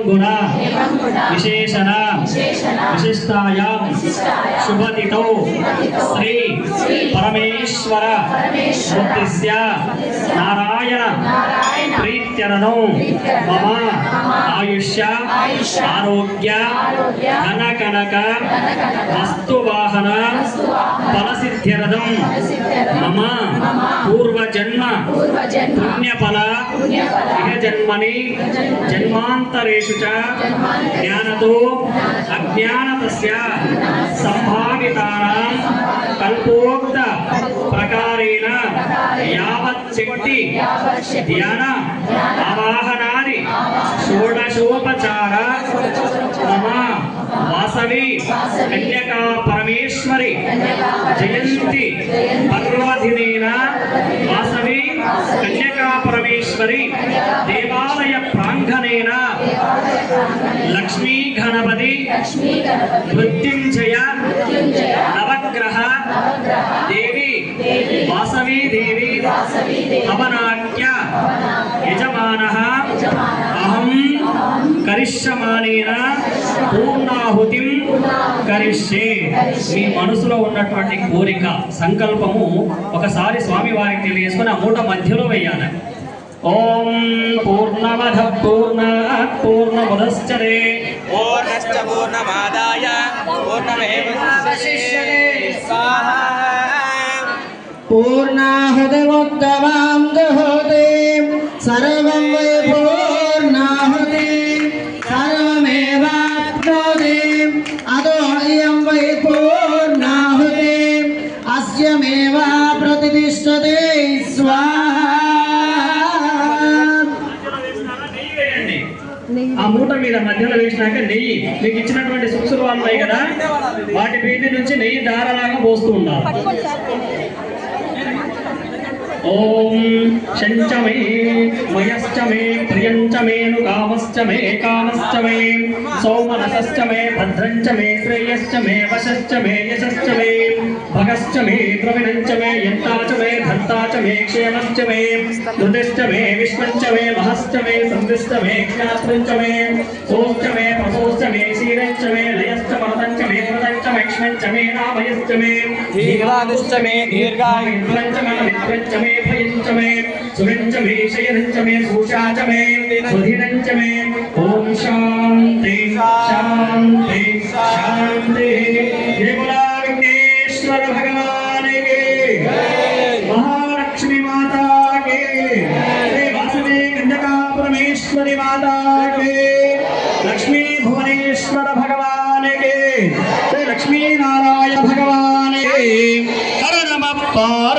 गुना विशेषण विशिष्टायां शुभतिथौ श्री परमेश्वर मूर्तिस्य नारायण प्रीत्यर्थं मम आयुष्य आरोग्य धन कनक वस्तुवाहन फलसिद्ध्यर्थं मम पूर्वजन्म पुण्यफल इह जन्मनि जन्मान्तरेषु च ज्ञानतो अज्ञानतस्य संभावितानां कल्पोक्त प्रकारेण यावत् शक्ति ध्यान आवाहनादि षोडशोपचार मम वासवी कन्यका परमेश्वरी जयंती पर्वदिनेन वासवी कन्यका परमेश्वरी देवालय प्रांगणेन लक्ष्मी गणपति मृत्युंजय नवग्रह देवी वासवी देवी हवनाख्य यजमानः अहं करिष्यमानेन पूर्णाहुतिं करिष्ये। మీ మనసులో ఉన్నటువంటి కోరిక సంకల్పము ఒకసారి స్వామి వారికి తెలియజేసుకొని ఆ మూట మధ్యలో వేయాలి. ఓం పూర్ణమద పూర్ణాత్ పూర్ణముదశ్చతే పూర్ణశ్చ పూర్ణమాదాయ పూర్ణమేవావశిష్యతే స్వాహా పూర్ణాహుతిముత్తమాం దహోతి సర్వం వై పూర్ణాహుతి సర్వమేవాప్నోతి అదో ఇయం వై పూర్ణాహుతి అస్యమేవా ప్రతిష్ఠతే స్వాహా. ఆ మూట మీద మధ్యలో వేసినాక నెయ్యి మీకు ఇచ్చినటువంటి సుక్షులు ఉన్నాయి కదా వాటి వీటి నుంచి నెయ్యి దారలాగా పోస్తూ ఉండాలి. ఓం శంచమే మయశ్చ మే ప్రియంచ మేను కామశ్చ మే కామశ్చ మే సౌమనసశ్చ మే భద్రంచ మే శ్రేయశ్చ మే వశశ్చ మే యశశ్చ మే భగశ్చ మే ద్రవిణంచ మే యంతాచ మే ధర్తాచ మే క్షేమశ్చ మే ధృతిశ్చ మే విశ్వంచ మే మహశ్చ మే సందిశ్చ మే జ్ఞాత్రంచ మే సోశ్చ మే ప్రసోశ్చ మే శీరంచ మే లయశ్చ మరదంచ మే మృదంచ మే క్ష్మంచ మే నామయశ్చ మే దీర్ఘాదుశ్చ మే దీర్ఘాయుధ్రంచ మే మిత్రంచ మే భయంచ మే సురంచ మే శయనంచ మే సూషాచ మే సుధీరంచ మే. ఓం శాంతి శాంతి శాంతి. జయ బోలా విఘ్నేశ్వర భగవాన్ కి महालक्ष्मी माता के श्री वासवी कन्यका परमेश्वरी माता के लक्ष्मी भुवनेश्वर भगवान के श्री लक्ष्मी नारायण भगवान के हर नमः पार्वती